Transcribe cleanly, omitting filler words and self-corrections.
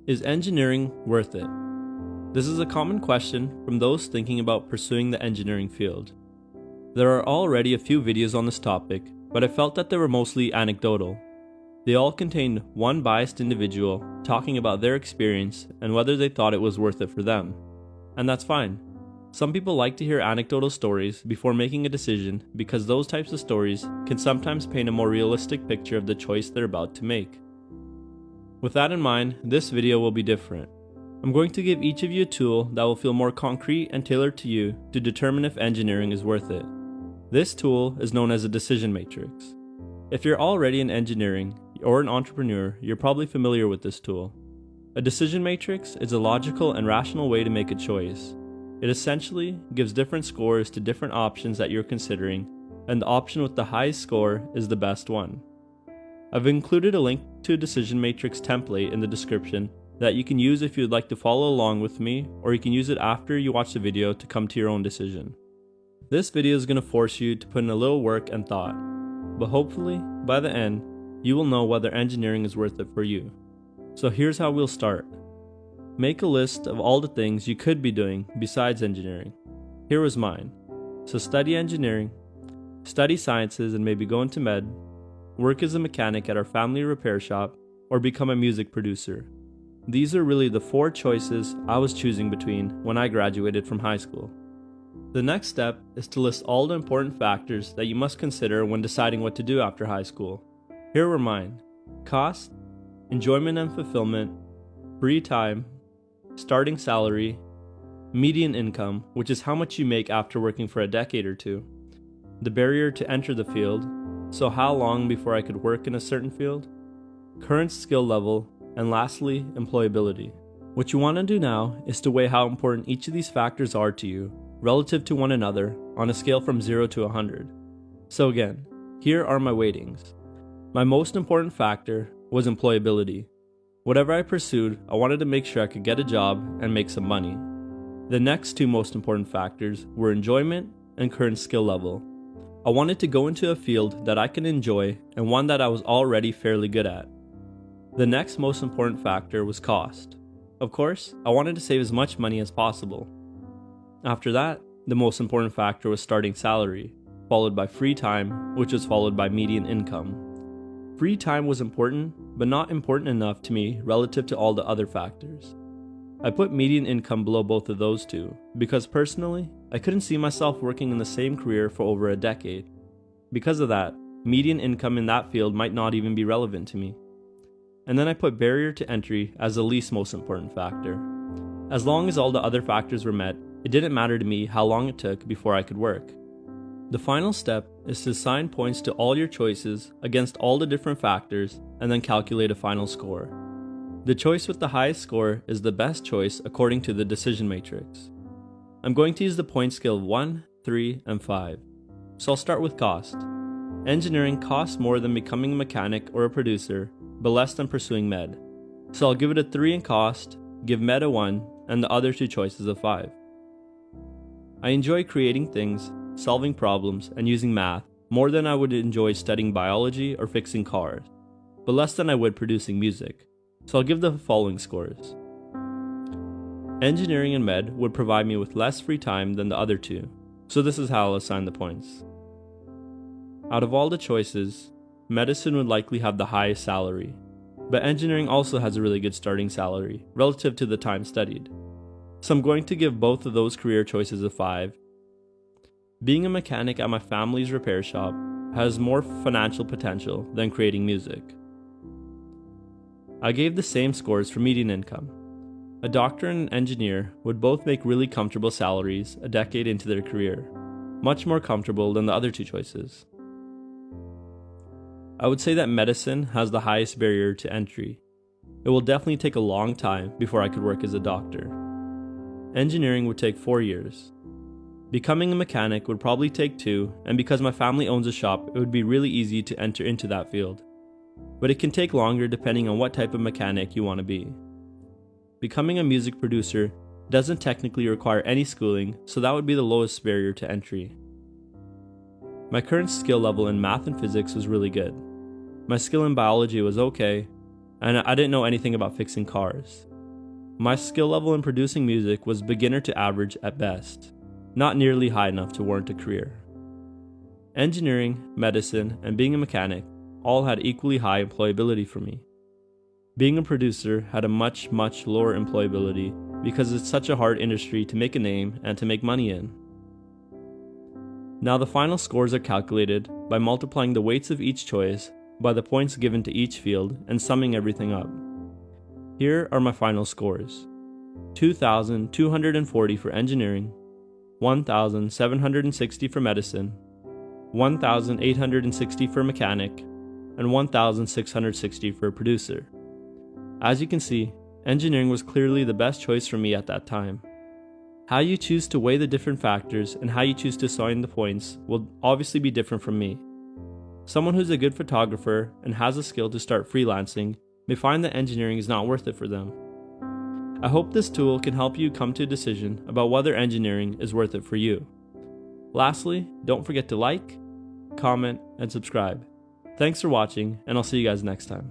Is engineering worth it? This is a common question from those thinking about pursuing the engineering field. There are already a few videos on this topic, but I felt that they were mostly anecdotal. They all contained one biased individual talking about their experience and whether they thought it was worth it for them. And that's fine. Some people like to hear anecdotal stories before making a decision because those types of stories can sometimes paint a more realistic picture of the choice they're about to make. With that in mind, this video will be different. I'm going to give each of you a tool that will feel more concrete and tailored to you to determine if engineering is worth it. This tool is known as a decision matrix. If you're already in engineering or an entrepreneur, you're probably familiar with this tool. A decision matrix is a logical and rational way to make a choice. It essentially gives different scores to different options that you're considering, and the option with the highest score is the best one. I've included a link to a decision matrix template in the description that you can use if you'd like to follow along with me, or you can use it after you watch the video to come to your own decision. This video is going to force you to put in a little work and thought, but hopefully, by the end, you will know whether engineering is worth it for you. So here's how we'll start. Make a list of all the things you could be doing besides engineering. Here was mine. So study engineering, study sciences and maybe go into med, work as a mechanic at our family repair shop, or become a music producer. These are really the 4 choices I was choosing between when I graduated from high school. The next step is to list all the important factors that you must consider when deciding what to do after high school. Here were mine: cost, enjoyment and fulfillment, free time, starting salary, median income, which is how much you make after working for a decade or two, the barrier to enter the field, so how long before I could work in a certain field, current skill level, and lastly, employability. What you want to do now is to weigh how important each of these factors are to you relative to one another on a scale from 0 to 100. So again, here are my weightings. My most important factor was employability. Whatever I pursued, I wanted to make sure I could get a job and make some money. The next 2 most important factors were enjoyment and current skill level. I wanted to go into a field that I can enjoy and one that I was already fairly good at. The next most important factor was cost. Of course, I wanted to save as much money as possible. After that, the most important factor was starting salary, followed by free time, which was followed by median income. Free time was important, but not important enough to me relative to all the other factors. I put median income below both of those 2, because personally, I couldn't see myself working in the same career for over a decade. Because of that, median income in that field might not even be relevant to me. And then I put barrier to entry as the least most important factor. As long as all the other factors were met, it didn't matter to me how long it took before I could work. The final step is to assign points to all your choices against all the different factors and then calculate a final score. The choice with the highest score is the best choice according to the decision matrix. I'm going to use the point scale of 1, 3, and 5. So I'll start with cost. Engineering costs more than becoming a mechanic or a producer, but less than pursuing med. So I'll give it a 3 in cost, give med a 1, and the other 2 choices a 5. I enjoy creating things, solving problems, and using math more than I would enjoy studying biology or fixing cars, but less than I would producing music. So I'll give the following scores. Engineering and med would provide me with less free time than the other 2, so this is how I'll assign the points. Out of all the choices, medicine would likely have the highest salary, but engineering also has a really good starting salary relative to the time studied. So I'm going to give both of those career choices a 5. Being a mechanic at my family's repair shop has more financial potential than creating music. I gave the same scores for median income. A doctor and an engineer would both make really comfortable salaries a decade into their career, much more comfortable than the other 2 choices. I would say that medicine has the highest barrier to entry. It will definitely take a long time before I could work as a doctor. Engineering would take 4 years. Becoming a mechanic would probably take 2, and because my family owns a shop, it would be really easy to enter into that field. But it can take longer depending on what type of mechanic you want to be. Becoming a music producer doesn't technically require any schooling, so that would be the lowest barrier to entry. My current skill level in math and physics was really good. My skill in biology was okay, and I didn't know anything about fixing cars. My skill level in producing music was beginner to average at best, not nearly high enough to warrant a career. Engineering, medicine, and being a mechanic all had equally high employability for me. Being a producer had a much lower employability because it's such a hard industry to make a name and to make money in. Now the final scores are calculated by multiplying the weights of each choice by the points given to each field and summing everything up. Here are my final scores: 2,240 for engineering, 1,760 for medicine, 1,860 for mechanic, and 1,660 for producer. As you can see, engineering was clearly the best choice for me at that time. How you choose to weigh the different factors and how you choose to assign the points will obviously be different from me. Someone who's a good photographer and has a skill to start freelancing may find that engineering is not worth it for them. I hope this tool can help you come to a decision about whether engineering is worth it for you. Lastly, don't forget to like, comment, and subscribe. Thanks for watching, and I'll see you guys next time.